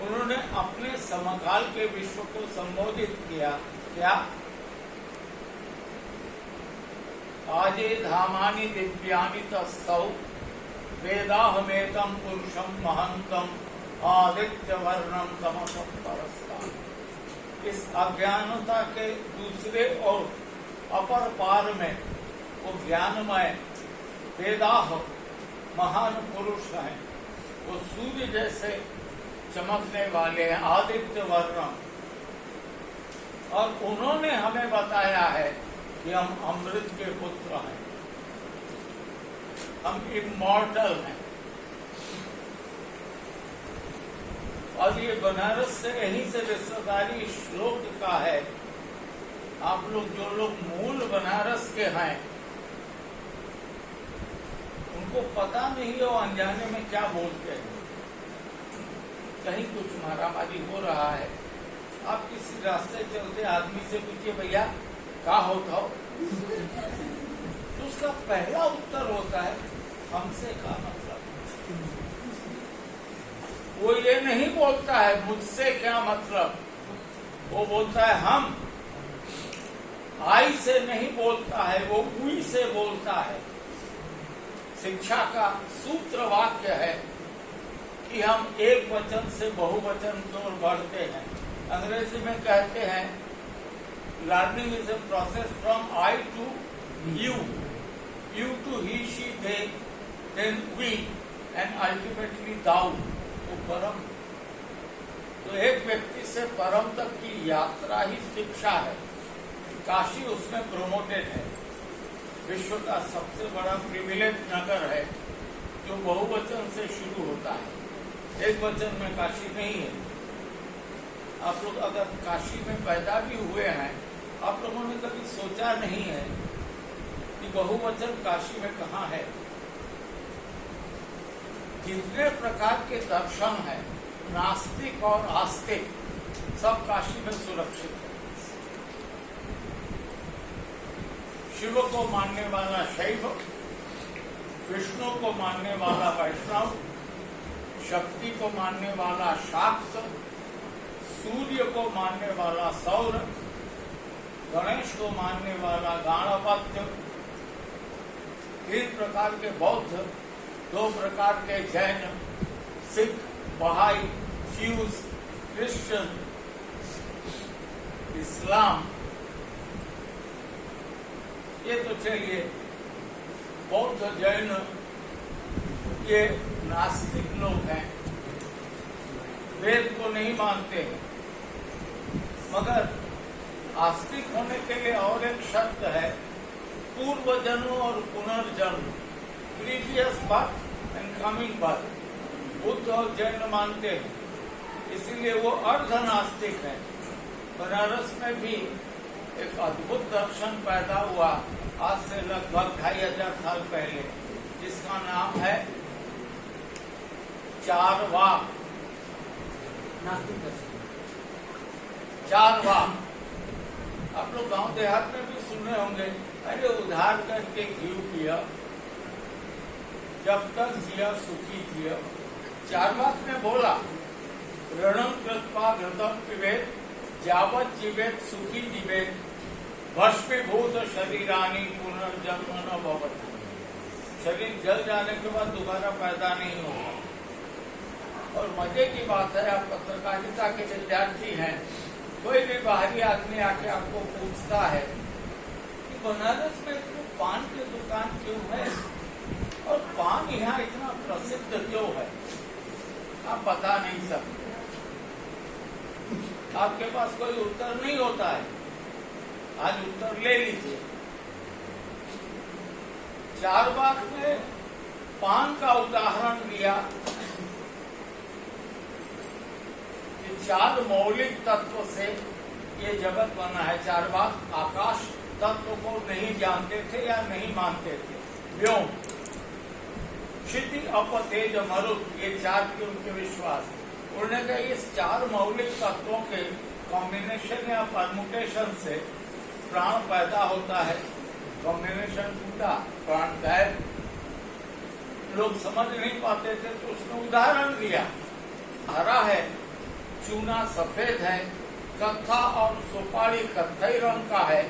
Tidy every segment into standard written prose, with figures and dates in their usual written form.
उन्होंने अपने समकाल के विश्व को संबोधित किया। क्या? आजे धामानि दिव्यानि तस्थौ वेदाहमेतं पुरुषं महंतम आदित्य वर्णम तमसः परस्तात्। इस अज्ञानता के दूसरे और अपर पार में वो ज्ञानमय वेदाह महान पुरुष हैं। वो सूर्य जैसे चमकने वाले हैं, आदित्य वर्णम। और उन्होंने हमें बताया है कि हम अमृत के पुत्र हैं, हम इमॉर्टल हैं। और ये बनारस से यहीं से रिश्तेदारी श्लोक का है। आप लोग जो लोग मूल बनारस के हैं उनको पता नहीं है वो अनजाने में क्या बोलते हैं। कहीं कुछ मारामारी हो रहा है, आप किसी रास्ते चलते आदमी से पूछिए भैया क्या होता हो, तो उसका पहला उत्तर होता है हमसे क्या मतलब। वो ये नहीं बोलता है मुझसे क्या मतलब, वो बोलता है हम। आई से नहीं बोलता है, वो उई से बोलता है। शिक्षा का सूत्र वाक्य है कि हम एक वचन से बहुवचन की ओर बढ़ते हैं। अंग्रेजी में कहते हैं learning is a process from I to you, you to he she they, then we and ultimately thou, वो परम। तो एक व्यक्ति से परम तक की यात्रा ही शिक्षा है। काशी उसमें प्रोमोटेड है। विश्व का सबसे बड़ा प्रिविलेज नगर है जो बहुवचन से शुरू होता है, एक वचन में काशी नहीं है। आप लोग अगर काशी में पैदा भी हुए हैं, आप लोगों ने कभी सोचा नहीं है कि बहुवचन काशी में कहाँ है। जितने प्रकार के दर्शन हैं, नास्तिक और आस्तिक, सब काशी में सुरक्षित है। शिव को मानने वाला शैव, विष्णु को मानने वाला वैष्णव, शक्ति को मानने वाला शाक्त, सूर्य को मानने वाला सौर, गणेश को मानने वाला गणपत्य, 3 प्रकार के बौद्ध, 2 प्रकार के जैन, सिख, बहाई, ज्यूस, क्रिश्चियन, इस्लाम। ये तो चलिए बौद्ध जैन ये नास्तिक लोग हैं, वेद को नहीं मानते हैं। मगर आस्तिक होने के लिए और एक शर्त है, पूर्व जन्म और पुनर्जन्म, previous birth and coming birth. Buddha और जैन मानते हैं, इसीलिए वो अर्ध नास्तिक है। बनारस में भी एक अद्भुत दर्शन पैदा हुआ आज से लगभग 2500 साल पहले, जिसका नाम है चारवाक, नास्तिक दर्शन। चारवाक आप लोग गांव देहात में भी सुने होंगे, अरे उधार करके घी पिया, जब तक जिया सुखी जिया। चारवाक ने बोला ऋणं कृत्वा घृतं पिबेत यावत् जीवेत सुखी जीवेत भस्मीभूत शरीरानि पुनर्जन्म न भवति। शरीर जल जाने के बाद दोबारा पैदा नहीं होगा। और मजे की बात है, आप पत्रकारिता के विद्यार्थी हैं, कोई भी बाहरी आदमी आके आपको पूछता है कि बनारस में इतनी पान की दुकान क्यों है और पान यहाँ इतना प्रसिद्ध क्यों है, आप बता नहीं सकते। आपके पास कोई उत्तर नहीं होता है। आज उत्तर ले लीजिए। चारवाक ने पान का उदाहरण दिया कि 4 मौलिक तत्व से ये जगत बना है। चारवाक आकाश तत्व को नहीं जानते थे या नहीं मानते थे। व्योम, क्षिति, अप, तेज, मरुत, ये 4 के उनके विश्वास। उन्होंने कहा इस 4 मौलिक तत्वों के कॉम्बिनेशन या परमुटेशन से प्राण पैदा होता है। कॉम्बिनेशन टूटा, प्राण गायब। लोग समझ नहीं पाते थे तो उसने उदाहरण दिया। हरा है चूना सफेद है, कत्था और सुपारी कत्थई रंग का है।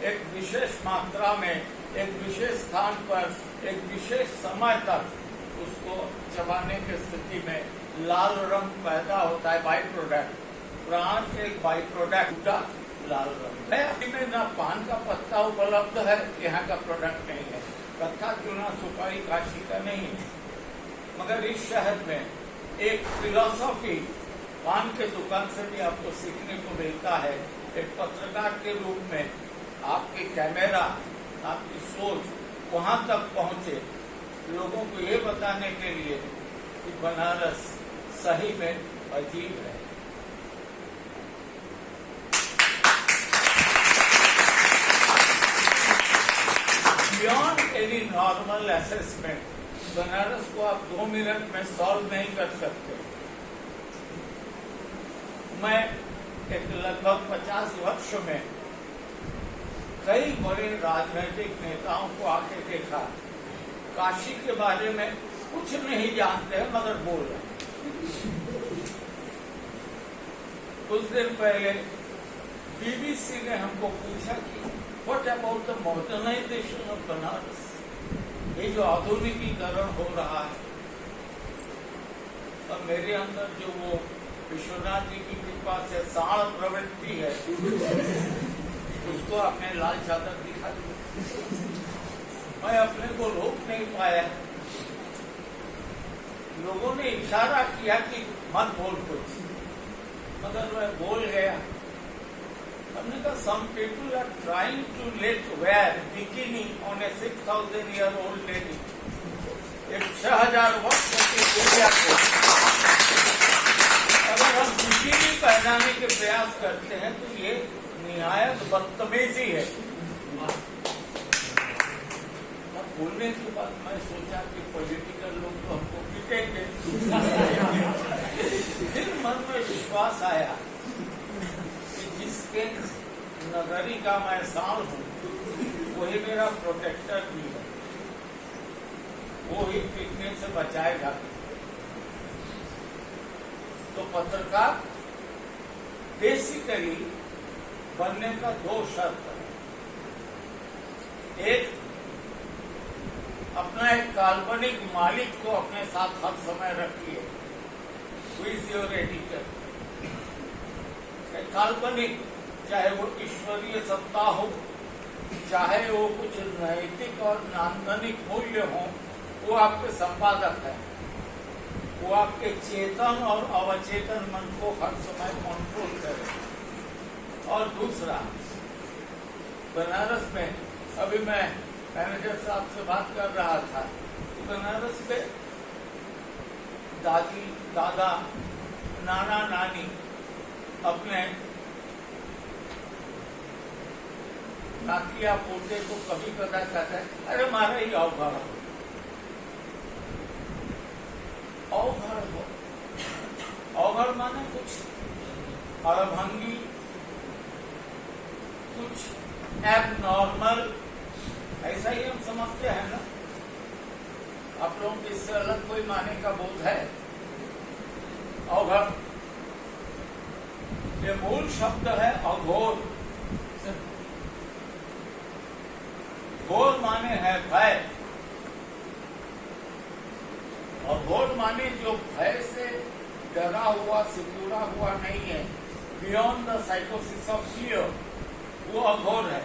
एक विशेष मात्रा में, एक विशेष स्थान पर, एक विशेष समय तक उसको चबाने की स्थिति में लाल रंग पैदा होता है। बाई प्रोडक्ट, प्राण के एक बाई प्रोडक्ट का लाल रंग है। में न पान का पत्ता उपलब्ध है, यहाँ का प्रोडक्ट नहीं है। कत्था चूना सुपारी काशी का नहीं है। मगर इस शहर में एक फिलॉसफी पान के दुकान से भी आपको सीखने को मिलता है। एक पत्रकार के रूप में आपकी कैमरा, आपकी सोच वहां तक पहुंचे, लोगों को ये बताने के लिए कि बनारस सही में अजीब है। Beyond any normal assessment, Banaras को आप 2 मिनट में सॉल्व नहीं कर सकते। मैं एक लगभग 50 वर्ष में कई बड़े राजनीतिक नेताओं को आके देखा, काशी के बारे में कुछ नहीं जानते हैं मगर बोल रहे हैं। कुछ दिन पहले बीबीसी ने हमको पूछा कि what about the modernization of Banaras, ये जो आधुनिकीकरण हो रहा है। और मेरे अंदर जो वो विश्वनाथ जी की कृपा से साण प्रवृत्ति है, उसको आपने लाल चादर दिखा दी। मैं अपने को रोक नहीं पाया। लोगों ने इशारा किया कि मत बोल कुछ, मगर मैं बोल गया। हमने कहा some people are trying to let wear bikini on a 6,000-year-old lady। एक 6,000 वर्ष की पूजा को अगर हम बिकिनी पहनाने के प्रयास करते हैं तो ये निहायत बदतमीजी है। बोलने के बाद मैं सोचा कि पॉलिटिकल लोग तो हमको पीटेंगे। फिर मन में विश्वास आया कि जिसके नगरी का मैं साल हूँ वही मेरा प्रोटेक्टर भी है, वो ही पीटने से बचाएगा। तो पत्रकार बेसिकली बनने का 2 शर्त है। एक, अपना एक काल्पनिक मालिक को अपने साथ हर समय रखिए। Who is your editor? एक काल्पनिक, चाहे वो ईश्वरीय सत्ता हो, चाहे वो कुछ नैतिक और नान्दनिक मूल्य हो, वो आपके संपादक है। वो आपके चेतन और अवचेतन मन को हर समय कंट्रोल करे। और दूसरा, बनारस में अभी मैं मैनेजर साहब से बात कर रहा था कि बनारस में दादी, दादा, नाना, नानी अपने नातिया पोते को कभी कदा कहते हैं, अरे मारा ही अवघड़ हो, अवघड़ हो। अवघड़ माने कुछ अड़भंगी, कुछ एबनॉर्मल, ऐसा ही हम समझते हैं ना। आप लोगों को इससे अलग कोई माने का बोध है? अवघड़, ये मूल शब्द है अघोर। घोर माने है भय, और घोर माने जो भय से डरा हुआ, सिकुड़ा हुआ नहीं है, बियॉन्ड द साइकोसिस ऑफ फियर, वो अघोर है।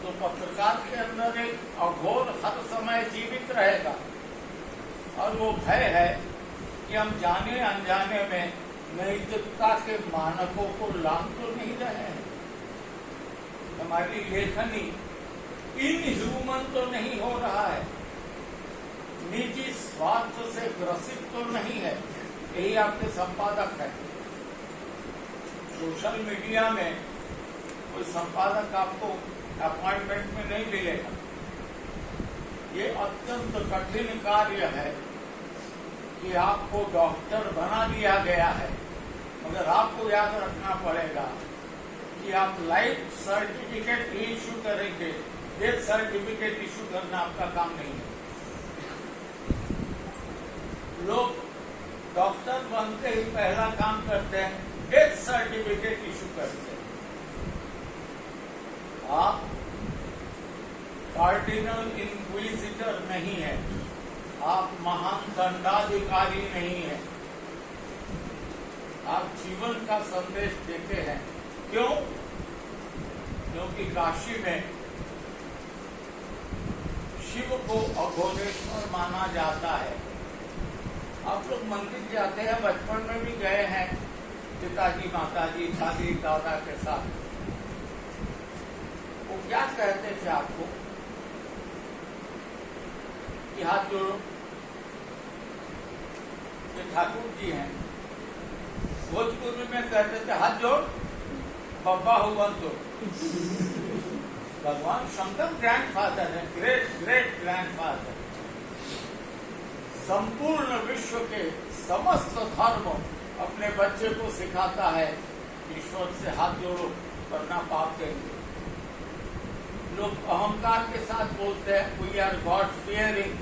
तो पत्रकार के अंदर एक अघोर हर समय जीवित रहेगा, और वो भय है कि हम जाने अनजाने में नैतिकता के मानकों को लांघ तो नहीं रहे हैं, हमारी लेखनी इनह्यूमन तो नहीं हो रहा है, निजी स्वार्थ से ग्रसित तो नहीं है। यही आपके संपादक है। सोशल मीडिया में कोई संपादक आपको अपॉइंटमेंट में नहीं मिलेगा। ये अत्यंत कठिन कार्य है कि आपको डॉक्टर बना दिया गया है, मगर आपको याद रखना पड़ेगा कि आप लाइफ सर्टिफिकेट भी इशू करेंगे, डेथ सर्टिफिकेट इशू करना आपका काम नहीं है। लोग डॉक्टर बनते ही पहला काम करते हैं डेथ सर्टिफिकेट इशू करते हैं। आप कार्डिनल इंक्विजिटर नहीं है, आप महान दंडाधिकारी नहीं है, आप जीवन का संदेश देते हैं। क्यों? क्योंकि काशी में शिव को अघोरेश्वर माना जाता है। आप लोग मंदिर जाते हैं, बचपन में भी गए हैं पिताजी माताजी दादी दादा के साथ। वो क्या कहते थे आपको कि हाथ जोड़ो, ये ठाकुर जी हैं। भोजपुरी में कहते थे हाथ जोड़ बब्बा हुआ तो। भगवान शंकर ग्रैंडफादर है, ग्रेट ग्रेट ग्रैंडफादर। संपूर्ण विश्व के समस्त धर्म अपने बच्चे को सिखाता है ईश्वर से हाथ जोड़ो वरना पाप देंगे। लोग अहंकार के साथ बोलते हैं वी आर गॉड फियरिंग,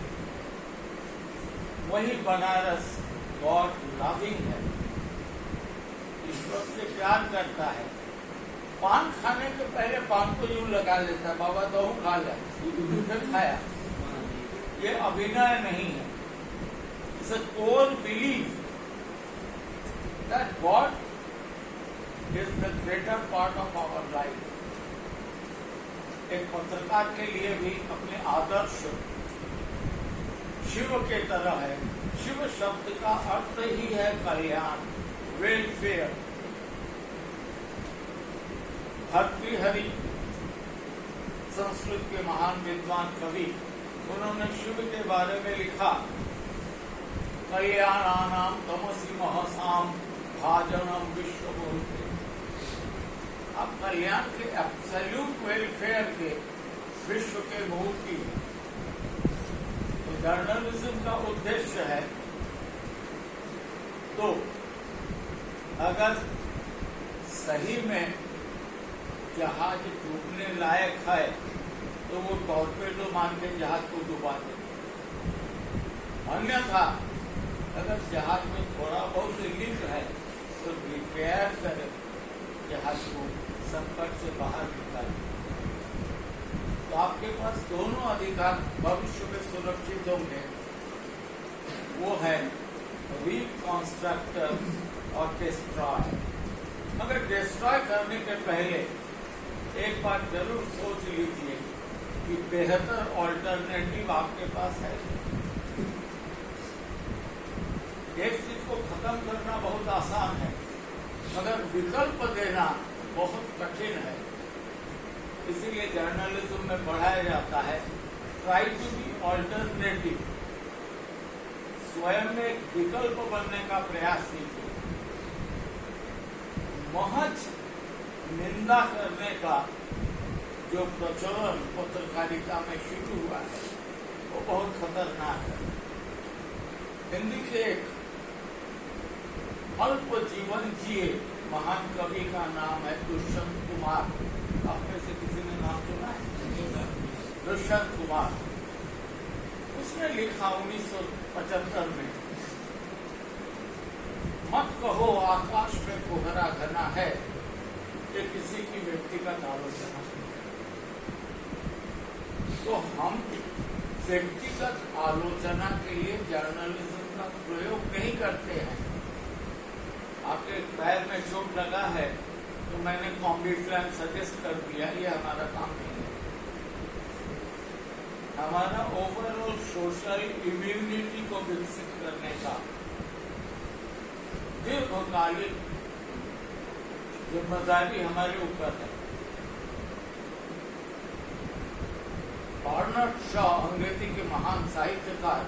वही बनारस गॉड लविंग है, ईश्वर से प्यार करता है। पान खाने के पहले पान को यूं लगा लेता है, बाबा तो खा ले, फिर खाया। ये अभिनय नहीं है। It's a core belief that God is the greater part of our life. एक पत्रकार के लिए भी अपने आदर्श शिव के तरह है। शिव शब्द का अर्थ ही है कल्याण, वेलफेयर। भर्तृहरि संस्कृत के महान विद्वान कवि, उन्होंने शिव के बारे में लिखा कल्याणानां तमसि महसाम भाजनम विश्वभूते। आप कल्याण के एब्सोल्यूट वेलफेयर के विश्व के मूर्ति। तो जर्नलिज्म का उद्देश्य है, तो अगर सही में जहाज डूबने लायक है तो वो टॉर्पेडो मान के जहाज को डुबा दे। अन्यथा अगर जहाज में थोड़ा बहुत लीक है तो रिपेयर करे, जहाज को संकट से बाहर निकाले। तो आपके पास दोनों अधिकार भविष्य में सुरक्षित होंगे, वो है रिकंस्ट्रक्टर और डिस्ट्रॉय। मगर डिस्ट्रॉय करने के पहले एक बात जरूर सोच लीजिए कि बेहतर ऑल्टरनेटिव आपके पास है। एक चीज को खत्म करना बहुत आसान है, मगर विकल्प देना बहुत कठिन है। इसीलिए जर्नलिज्म में पढ़ाया जाता है ट्राई टू बी ऑल्टरनेटिव। स्वयं में एक विकल्प बनने का प्रयास कीजिए। महज निंदा करने का जो प्रचलन पत्रकारिता में शुरू हुआ है वो बहुत खतरनाक है। हिंदी के एक अल्प जीवन जिए महान कवि का नाम है दुष्यंत कुमार। आप में से किसी ने नाम सुना है? दुष्यंत कुमार। उसने लिखा 1975 में, मत कहो आकाश में कोहरा घना है, ये किसी की व्यक्तिगत आलोचना। तो हम व्यक्तिगत आलोचना के लिए जर्नलिज्म का प्रयोग नहीं करते हैं। आपके पैर में चोट लगा है तो मैंने कॉम्बिफ्लैम सजेस्ट कर दिया, ये हमारा काम नहीं है। हमारा ओवरऑल सोशल इम्यूनिटी को विकसित करने का दीर्घकालिक जिम्मेदारी हमारे ऊपर है। बर्नार्ड शॉ अंग्रेजी के महान साहित्यकार,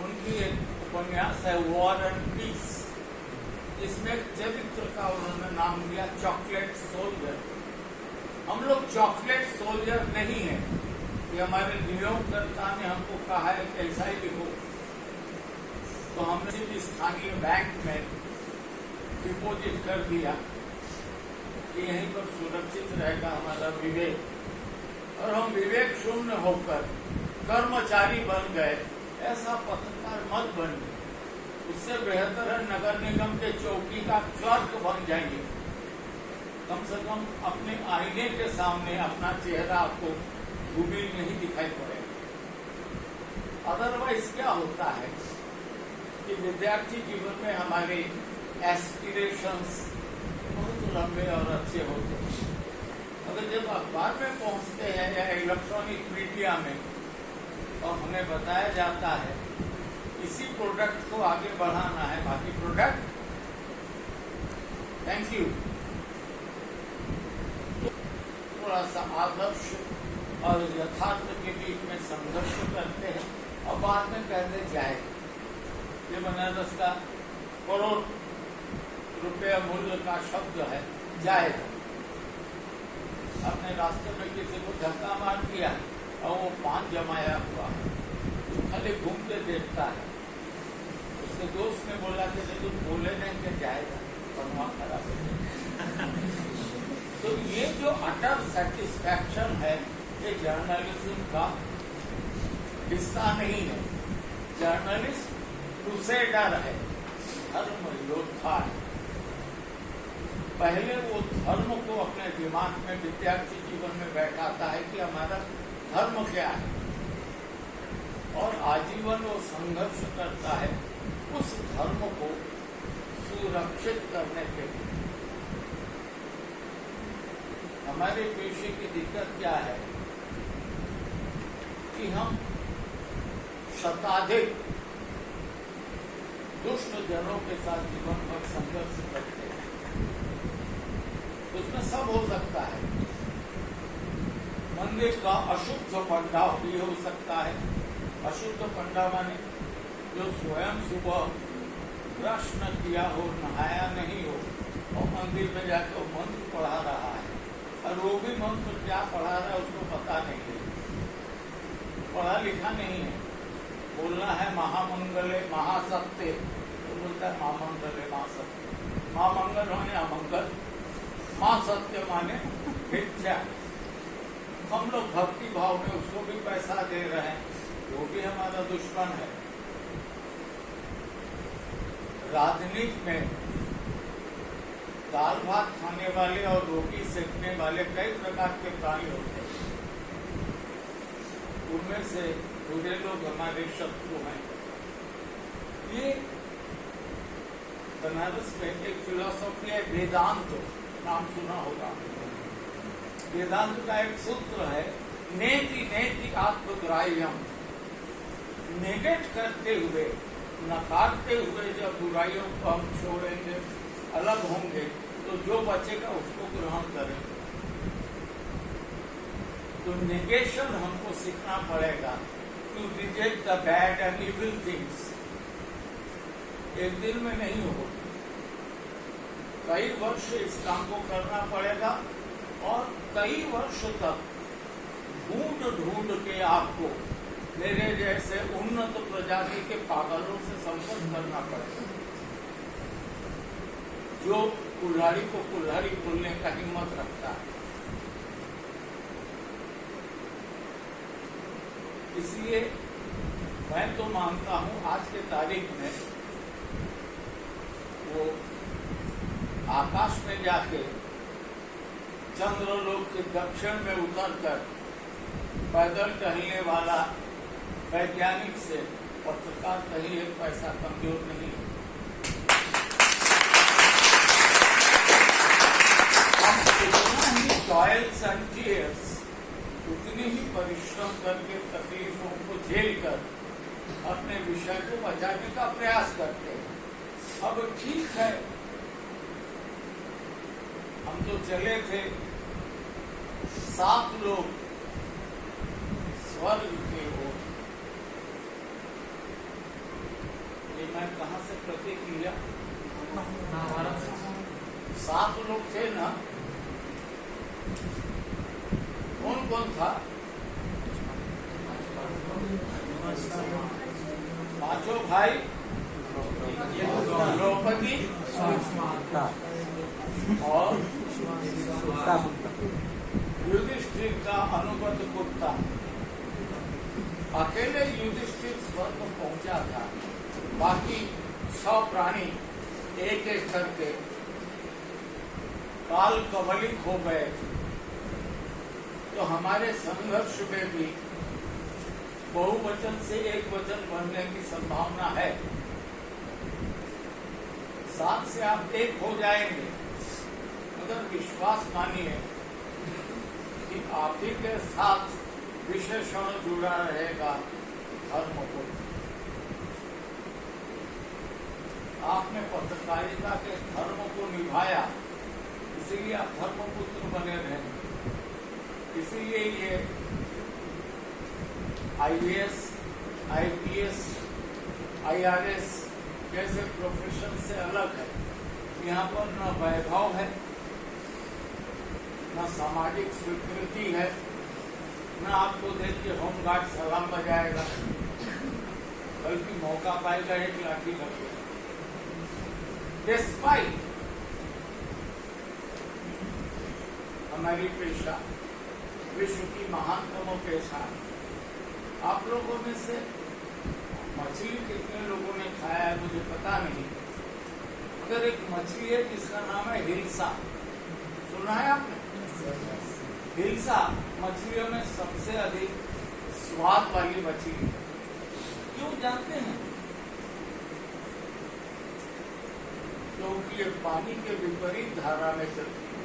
उनकी एक उपन्यास है वॉर एंड पीस। इसमें एक चरित्र का उन्होंने नाम दिया चॉकलेट सोल्जर। हम लोग चॉकलेट सोल्जर नहीं है, ये हमारे नियोगकर्ता ने हमको कहा है कि ऐसा ही लिखो। तो हमने स्थानीय बैंक में डिपोजिट कर दिया कि यहीं पर सुरक्षित रहेगा हमारा विवेक, और हम विवेक शून्य होकर कर्मचारी बन गए। ऐसा पत्रकार मत बनिए। उससे बेहतर है नगर निगम के चौकी का क्लर्क बन जाइए। कम से कम अपने आईने के सामने अपना चेहरा आपको धूमिल नहीं दिखाई पड़ेगा। अदरवाइज क्या होता है कि विद्यार्थी जीवन में हमारे एस्पिरेशंस बहुत लंबे और अच्छे होते हैं, अगर जब अखबार में पहुंचते हैं या इलेक्ट्रॉनिक मीडिया में और हमें बताया जाता है इसी प्रोडक्ट को आगे बढ़ाना है, बाकी प्रोडक्ट थैंक यू, तो थोड़ा सा आदर्श और यथार्थ के बीच में संघर्ष करते हैं और बाद में कहते जाए ये बनारस का करोड़ रुपया मूल्य का शब्द है जाएगा। अपने रास्ते में किसी को धक्का मार दिया और वो पान जमाया हुआ है, तो खाली घूम के देखता है। उसके दोस्त ने बोला कि तुम बोले नहीं कि जाएगा, बनवा खराब है। तो ये जो अटर सेटिस्फैक्शन है ये जर्नलिज्म का हिस्सा नहीं है। जर्नलिस्ट क्रूसेडर है, धर्म योद्धा है। पहले वो धर्म को अपने दिमाग में विद्यार्थी जीवन में बैठाता है कि हमारा धर्म क्या है, और आजीवन वो संघर्ष करता है उस धर्म को सुरक्षित करने के लिए। हमारे पेशे की दिक्कत क्या है कि हम शताधिक दुष्ट जनों के साथ जीवन भर संघर्ष करते हैं। उसमें सब हो सकता है। मंदिर का अशुद्ध पंडा भी हो सकता है। अशुद्ध पंडा माने जो स्वयं सुबह ब्रश न किया हो, नहाया नहीं हो और मंदिर में जाकर मंत्र पढ़ा रहा है, और वो भी मंत्र क्या पढ़ा रहा है उसको पता नहीं है, पढ़ा लिखा नहीं है। बोलना है महामंगले महासत्य, तो बोलता है महामंगले महासत्य। महामंगल माने अमंगल, माँ सत्य माने मिथ्या। हम लोग भक्ति भाव में उसको भी पैसा दे रहे हैं, वो भी हमारा दुश्मन है। राजनीति में दाल भात खाने वाले और रोटी सेकने वाले कई प्रकार के प्राणी होते हैं, उनमें से बुरे लोग हमारे शत्रु हैं। ये बनारस में एक फिलोसॉफी है वेदांत, नाम सुना होगा। वेदांत का एक सूत्र है नेति नेति आत्मग्राह्यम। नेगेट करते हुए, नकारते हुए जब बुराइयों को हम छोड़ेंगे, अलग होंगे, तो जो बचेगा उसको ग्रहण करेंगे। तो नेगेशन हमको सीखना पड़ेगा, to reject the bad and evil things. एक दिन में नहीं होगा, कई वर्ष इस काम को करना पड़ेगा और कई वर्ष तक ढूंढ ढूंढ के आपको मेरे जैसे उन्नत प्रजाति के पागलों से संपर्क करना पड़ेगा, जो कुल्हाड़ी को कुल्हाड़ी बोलने का हिम्मत रखता है। इसलिए मैं तो मानता हूं आज के तारीख में वो आकाश में जाके चंद्रलोक के दक्षिण में उतरकर पैदल टहलने वाला वैज्ञानिक से पत्रकार कहीं एक पैसा कमजोर नहीं है। हम उतना ही टॉयल्स एंड टीयर्स, उतनी ही परिश्रम करके तकलीफों को झेल कर अपने विषय को बचाने का प्रयास करते हैं। अब ठीक है, हम तो चले थे 7 लोग स्वर्ग के ओर। ये मैं कहाँ से प्रतीक लिया? 7 लोग थे ना, कौन कौन था? 5 भाई, द्रौपदी और युधिष्ठिर का अनुगत कुत्ता। अकेले युधिष्ठिर स्वर्ग पहुंचा था, बाकी 100 प्राणी एक एक करके काल कवलित हो गए, तो हमारे संघर्ष में भी बहुवचन से एक वचन बनने की संभावना है। 7 से आप एक हो जाएंगे, मगर विश्वास मानिए कि आप ही के साथ विशेषण जुड़ा रहेगा धर्मपुत्र। आपने पत्रकारिता के धर्म को निभाया, इसीलिए आप धर्मपुत्र बने रहेंगे। इसीलिए ये IAS, IPS, IRS जैसे प्रोफेशन से अलग है। यहाँ पर न वैभव है, न सामाजिक स्वीकृति है, न आपको देख के होमगार्ड सलाम बजाएगा, बल्कि मौका पाएगा एक लाठी लगेगा। डिस्पाइट हमारी पेशा विश्व की महानतम पेशा है। आप लोगों में से मछली कितने लोगों ने खाया है मुझे पता नहीं, मगर एक मछली है जिसका नाम है हिल्सा। सुना है आपने? हिल्सा मछलियों में सबसे अधिक स्वाद वाली मछली है। क्यों जानते हैं? क्योंकि ये पानी के विपरीत धारा में चलती है।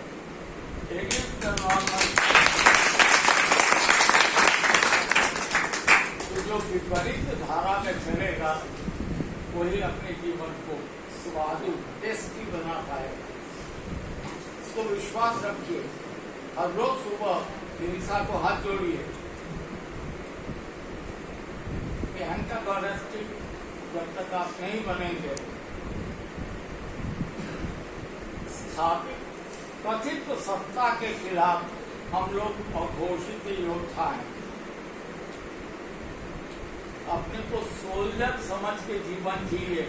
एक नॉर्मल तो जो विपरीत धारा में चलेगा वही अपने जीवन को स्वादु टेस्टी बना पाएगा। इसको विश्वास रखिए। हर रोज सुबह हिंसा को हाथ जोड़िए। एंटागोनिस्टिक जब तक आप नहीं बनेंगे, स्थापित कथित सत्ता के खिलाफ हम लोग अघोषित योद्धा हैं। अपने को सोल्जर समझ के जीवन जिए।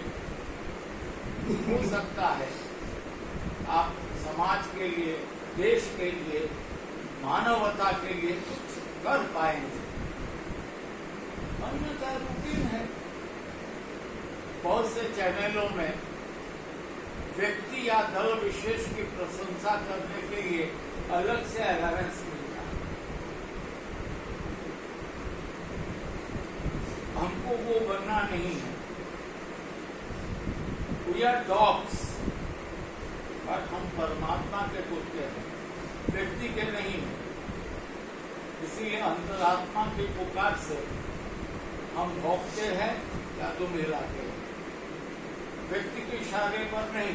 हो सकता है आप समाज के लिए, देश के लिए, मानवता के लिए कुछ कर पाएंगे। अन्यथा रूटीन है। बहुत से चैनलों में व्यक्ति या दल विशेष की प्रशंसा करने के लिए अलग से अलावेंस मिलता है। हमको वो बनना नहीं है। We are dogs, बट हम परमात्मा के कुत्ते हैं, व्यक्ति के नहीं है। इसीलिए अंतरात्मा की पुकार से हम भौंकते हैं या तो मिलाते हैं, व्यक्ति के इशारे पर नहीं।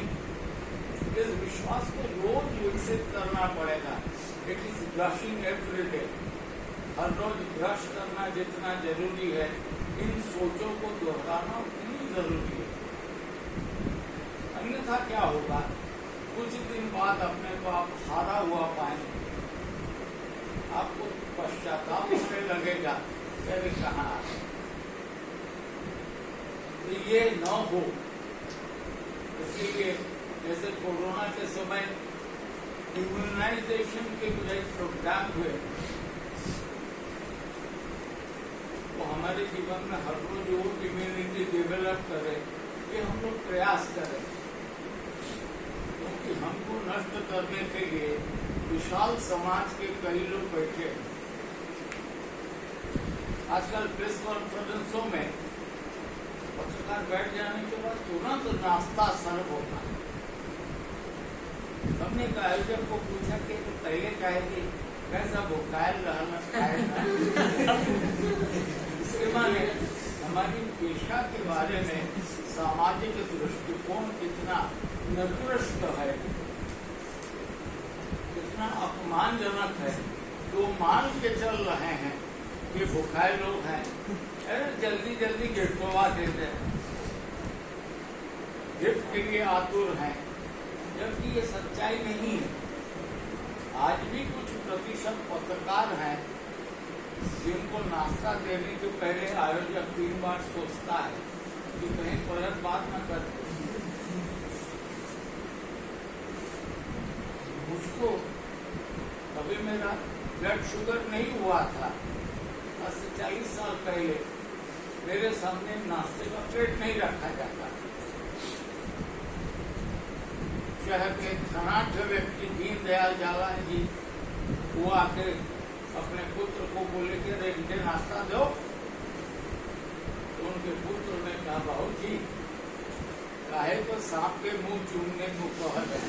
इस विश्वास को रोज विकसित करना पड़ेगा। It is brushing every day. हर रोज ब्रश करना जितना जरूरी है, इन सोचों को दोहराना उतनी जरूरी है। अन्यथा क्या होगा? कुछ दिन बाद अपने को आप हारा हुआ पाएंगे। आपको पश्चाताप होने लगेगा, कैसे कहा। तो ये न हो, इसलिए जैसे कोरोना के समय इम्यूनाइजेशन के जो प्रोग्राम हुए, वो हमारे जीवन में हर रोज वो इम्यूनिटी डेवलप करे, ये हम लोग प्रयास करें। क्योंकि हमको नष्ट करने के लिए विशाल समाज के कई लोग बैठे हैं। आजकल प्रेस कॉन्फ्रेंसों में पत्रकार बैठ जाने के बाद तुरंत नाश्ता सर्व होता है। हमने आयोजक को पूछा कि तो पहले कहेगी कैसा भुकायल रहना खाएगा। इसके माने हमारी पेशा के बारे में सामाजिक दृष्टिकोण कितना निकृष्ट है, कितना अपमानजनक है। तो मान के चल रहे हैं कि भुखाए लोग हैं, अरे जल्दी जल्दी गिफ्टवा देते हैं, गिफ्ट के लिए आतुर हैं, जबकि ये सच्चाई नहीं है। आज भी कुछ प्रतिशत पत्रकार हैं जिनको नाश्ता देने के पहले आयोजक 3 बार सोचता है कि कहीं गलत बात न कर दे। मुझको कभी मेरा ब्लड शुगर नहीं हुआ था, आज से 40 साल पहले मेरे सामने नाश्ते का प्लेट नहीं रखा जाता। शहर के धनाढ्य व्यक्ति दीनदयाल जालान जी, वो आके अपने पुत्र को बोले कि इनके नाश्ता दो। तो उनके पुत्र ने कहा, बाबू जी काहे तो सांप के मुंह चूमने को कह रहे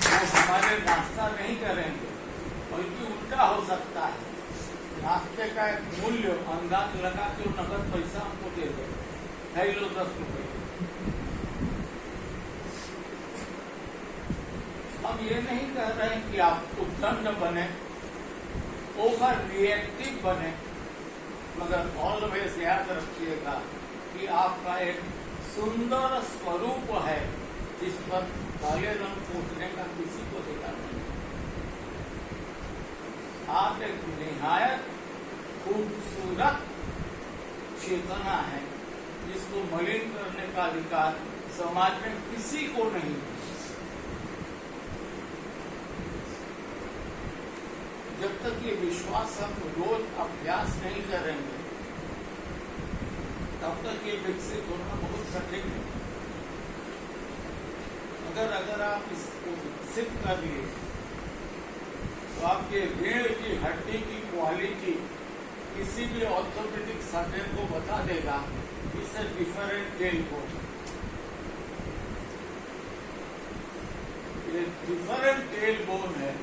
वो हमारे नाश्ता नहीं करेंगे, बल्कि उल्टा हो सकता है। नाश्ते का एक मूल्य अंदाज लगा के नगद पैसा हमको दे दो, 10 रुपए। हम ये नहीं कह रहे हैं कि आप उद्दंड बने, ओवर रिएक्टिव बने, मगर ऑलवेज याद रखिएगा कि आपका एक सुंदर स्वरूप है जिस पर काले रंग पूछने का किसी को अधिकार नहीं। आप एक निहायत खूबसूरत चेतना है जिसको मलिन करने का अधिकार समाज में किसी को नहीं। जब तक ये विश्वास हम रोज अभ्यास नहीं करेंगे तब तक ये विकसित होना बहुत कठिन है। अगर आप इसको विकसित कर लिए तो आपके रीढ़ की हड्डी की क्वालिटी किसी भी ऑर्थोपेडिक सर्जन को बता देगा इससे डिफरेंट टेल बोन। ये डिफरेंट टेल बोन है।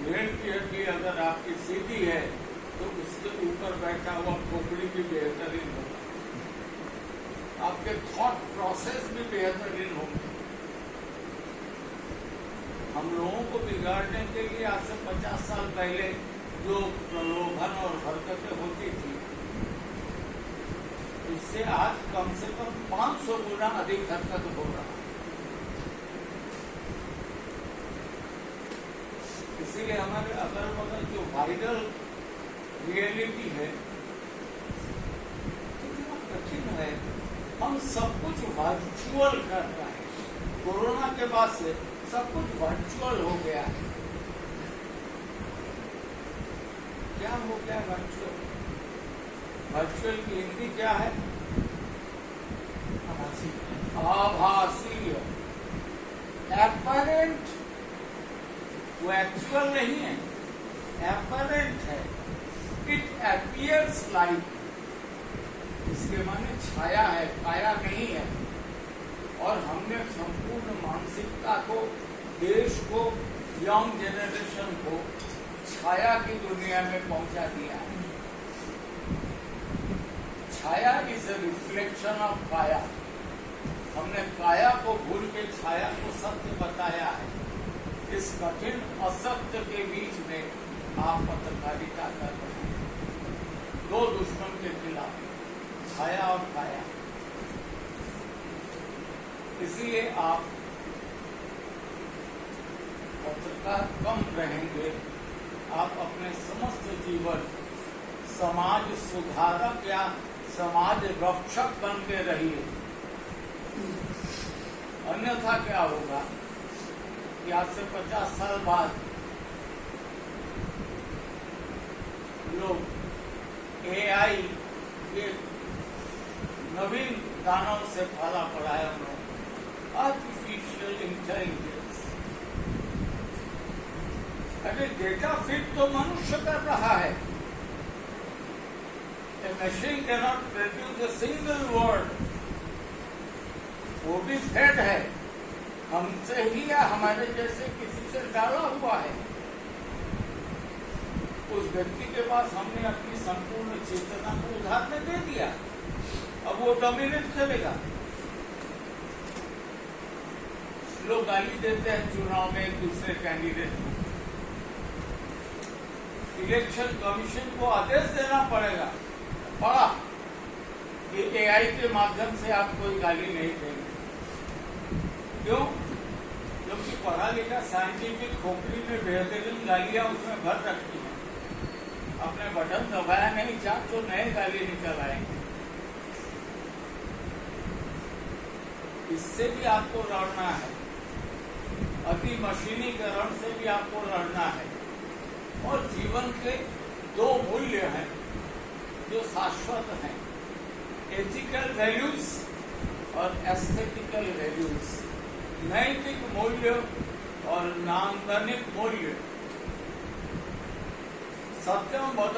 रीढ़ की हड्डी अगर आपकी सीधी है तो उसके ऊपर बैठा हुआ खोपड़ी भी बेहतरीन होगा, आपके थॉट प्रोसेस भी बेहतरीन होंगे। हम लोगों को बिगाड़ने के लिए आज से 50 साल पहले जो प्रलोभन और हरकतें होती थी, उससे आज कम से कम 500 गुना अधिक हरकत हो रहा है। इसीलिए हमारे अगल बगल जो वायरल रियलिटी है कितना कठिन है। हम सब कुछ वर्चुअल कर रहे हैं। कोरोना के बाद से सब कुछ वर्चुअल हो गया है। क्या हो गया वर्चुअल? वर्चुअल की हिंदी क्या है? आभासी। एपरेंट, वो एक्चुअल नहीं है, एपरेंट है। इट अपीयर्स लाइक, इसके माने छाया है, काया नहीं है। और हमने संपूर्ण मानसिकता को, देश को, यंग जनरेशन को छाया की दुनिया में पहुंचा दिया है। छाया इज ए रिफ्लेक्शन ऑफ काया। हमने काया को भूल के छाया को सत्य बताया है। इस कठिन असत्य के बीच में आप पत्रकारिता कर रहे हैं, दो दुश्मन के खिलाफ, छाया और काया। इसलिए आप पत्रकार कम रहेंगे, आप अपने समस्त जीवन समाज सुधारक या समाज रक्षक बन के रहिए। अन्यथा क्या होगा कि आज से 50 साल बाद लोग एआई के नवीन दानव से पाला पड़ा है, आर्टिफिशियल इंटेलिजेंस। अरे डेटा फिट तो मनुष्य कर रहा है। A machine cannot produce a single word. वो भी फेड है, हमसे ही या हमारे जैसे किसी से डाला हुआ है। उस व्यक्ति के पास हमने अपनी संपूर्ण चेतना को उधार में दे दिया, अब वो डोमिनेट करेगा। लोग गाली देते हैं चुनाव में एक दूसरे कैंडिडेट को। इलेक्शन कमीशन को आदेश देना पड़ेगा पड़ा कि एआई के माध्यम से आप कोई गाली नहीं देंगे। क्यों? क्योंकि पढ़ा लिखा साइंटिफिक खोपड़ी में बेहतरीन गालियां उसमें भर रखी हैं। आपने बटन दबाया नहीं चाह तो नए गाली निकल आएंगे। इससे भी आपको लड़ना है, अति मशीनीकरण से भी आपको लड़ना है। और जीवन के दो मूल्य हैं जो शाश्वत हैं, एथिकल वैल्यूज और एस्थेटिकल वैल्यूज, नैतिक मूल्य और नांदनिक मूल्य। सत्यम वद